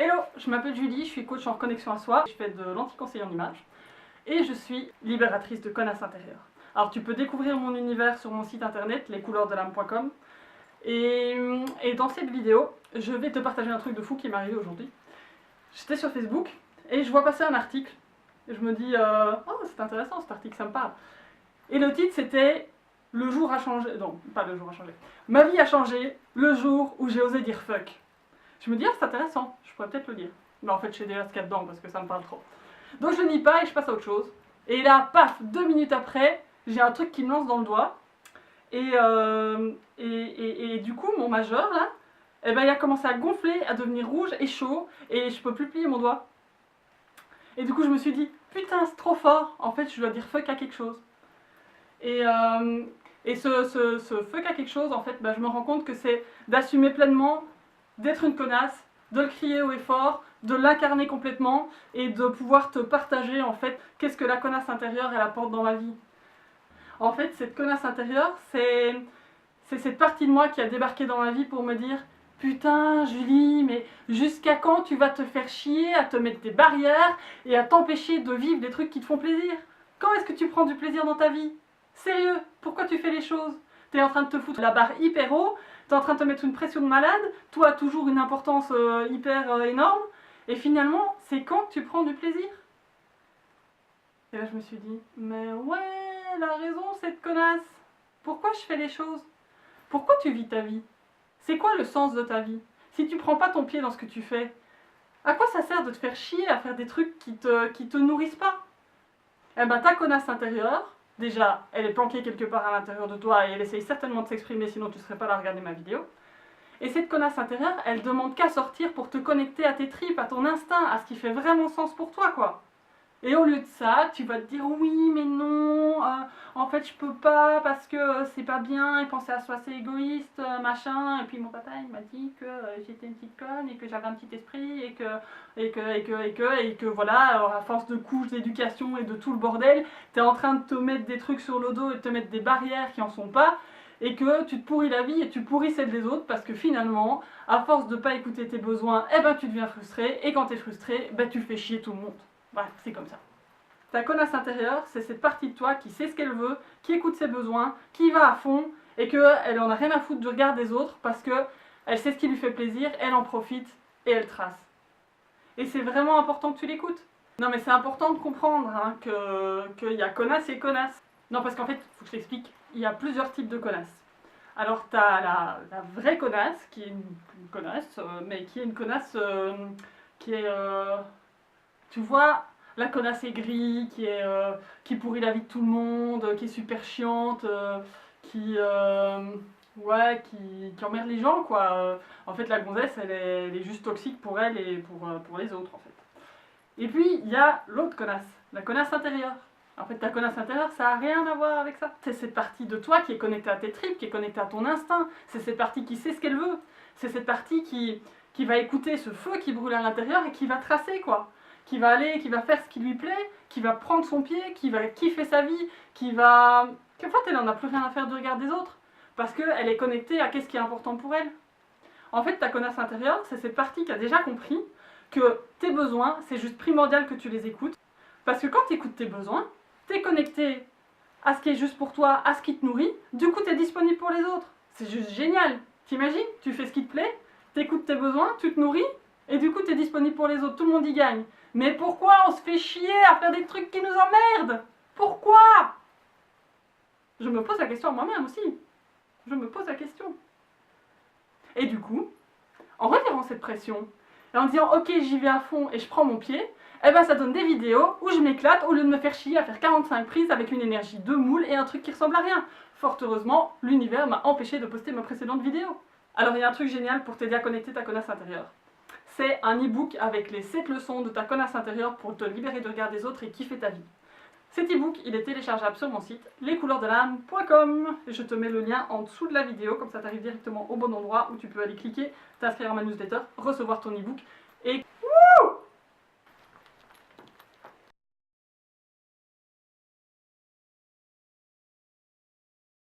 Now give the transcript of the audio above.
Hello, je m'appelle Julie, je suis coach en reconnexion à soi, je fais de l'anti-conseil en images et je suis libératrice de connasses intérieures. Alors tu peux découvrir mon univers sur mon site internet lescouleurdesdelame.com et dans cette vidéo, je vais te partager un truc de fou qui m'est arrivé aujourd'hui. J'étais sur Facebook et je vois passer un article et je me dis oh c'est intéressant cet article, ça me parle. Et le titre c'était le jour a changé, non pas le jour a changé, ma vie a changé le jour où j'ai osé dire fuck. Je me dis, ah, c'est intéressant, je pourrais peut-être le lire. Mais en fait, je sais déjà ce qu'il y a dedans parce que ça me parle trop. Donc je ne lis pas et je passe à autre chose. Et là, paf, 2 minutes après, j'ai un truc qui me lance dans le doigt. Et du coup, mon majeur, là, eh ben, il a commencé à gonfler, à devenir rouge et chaud. Et je peux plus plier mon doigt. Et du coup, je me suis dit, putain, c'est trop fort. En fait, je dois dire fuck à quelque chose. Et ce fuck à quelque chose, en fait, ben, je me rends compte que c'est d'assumer pleinement d'être une connasse, de le crier haut et fort, de l'incarner complètement et de pouvoir te partager en fait qu'est-ce que la connasse intérieure elle apporte dans ma vie. En fait, cette connasse intérieure, c'est cette partie de moi qui a débarqué dans ma vie pour me dire putain Julie, mais jusqu'à quand tu vas te faire chier à te mettre des barrières et à t'empêcher de vivre des trucs qui te font plaisir? Quand est-ce que tu prends du plaisir dans ta vie? Sérieux, pourquoi tu fais les choses? T'es en train de te foutre la barre hyper haut, t'es en train de te mettre une pression de malade, toi as toujours une importance hyper énorme, et finalement, c'est quand que tu prends du plaisir? Et là je me suis dit, mais ouais, elle a raison cette connasse. Pourquoi je fais les choses? Pourquoi tu vis ta vie? C'est quoi le sens de ta vie? Si tu prends pas ton pied dans ce que tu fais, à quoi ça sert de te faire chier à faire des trucs qui te nourrissent pas? Eh ben ta connasse intérieure, déjà, elle est planquée quelque part à l'intérieur de toi et elle essaye certainement de s'exprimer, sinon tu ne serais pas là à regarder ma vidéo. Et cette connasse intérieure, elle demande qu'à sortir pour te connecter à tes tripes, à ton instinct, à ce qui fait vraiment sens pour toi, quoi. Et au lieu de ça, tu vas te dire oui, mais non, en fait je peux pas parce que c'est pas bien et penser à soi c'est égoïste, machin. Et puis mon papa il m'a dit que j'étais une petite conne et que j'avais un petit esprit et que voilà, à force de couches d'éducation et de tout le bordel, t'es en train de te mettre des trucs sur le dos et de te mettre des barrières qui en sont pas. Et que tu te pourris la vie et tu pourris celle des autres parce que finalement, à force de pas écouter tes besoins, eh ben tu deviens frustré et quand t'es frustré, ben tu fais chier tout le monde. Bref, c'est comme ça. Ta connasse intérieure, c'est cette partie de toi qui sait ce qu'elle veut, qui écoute ses besoins, qui va à fond et qu'elle en a rien à foutre du regard des autres parce qu'elle sait ce qui lui fait plaisir, elle en profite et elle trace. Et c'est vraiment important que tu l'écoutes. Non mais c'est important de comprendre hein, qu'il y a connasse et connasse. Non parce qu'en fait, il faut que je t'explique, il y a plusieurs types de connasses. Alors tu as la vraie connasse, qui est une connasse, mais qui est une connasse qui est... tu vois, la connasse aigrie, qui pourrit la vie de tout le monde, qui est super chiante, qui emmerde les gens, quoi. En fait, la gonzesse, elle est juste toxique pour elle et pour les autres, en fait. Et puis, il y a l'autre connasse, la connasse intérieure. En fait, ta connasse intérieure, ça n'a rien à voir avec ça. C'est cette partie de toi qui est connectée à tes tripes, qui est connectée à ton instinct. C'est cette partie qui sait ce qu'elle veut. C'est cette partie qui va écouter ce feu qui brûle à l'intérieur et qui va tracer, quoi. Qui va aller, qui va faire ce qui lui plaît, qui va prendre son pied, qui va kiffer sa vie, qui va... En fait, elle n'en a plus rien à faire du regard des autres, parce qu'elle est connectée à ce qui est important pour elle. En fait, ta connasse intérieure, c'est cette partie qui a déjà compris que tes besoins, c'est juste primordial que tu les écoutes, parce que quand tu écoutes tes besoins, tu es connecté à ce qui est juste pour toi, à ce qui te nourrit, du coup, tu es disponible pour les autres. C'est juste génial. T'imagines? Tu fais ce qui te plaît, tu écoutes tes besoins, tu te nourris, et du coup, tu es disponible pour les autres, tout le monde y gagne. Mais pourquoi on se fait chier à faire des trucs qui nous emmerdent? Pourquoi? Je me pose la question à moi-même aussi. Je me pose la question. Et du coup, en retirant cette pression, et en disant ok j'y vais à fond et je prends mon pied, eh ben ça donne des vidéos où je m'éclate au lieu de me faire chier à faire 45 prises avec une énergie de moule et un truc qui ressemble à rien. Fort heureusement, l'univers m'a empêché de poster ma précédente vidéo. Alors il y a un truc génial pour t'aider à connecter ta connasse intérieure. C'est un e-book avec les 7 leçons de ta connasse intérieure pour te libérer du regard des autres et kiffer ta vie. Cet e-book, il est téléchargeable sur mon site, lescouleurdesdelame.com. Je te mets le lien en dessous de la vidéo, comme ça t'arrive directement au bon endroit où tu peux aller cliquer, t'inscrire à ma newsletter, recevoir ton e-book et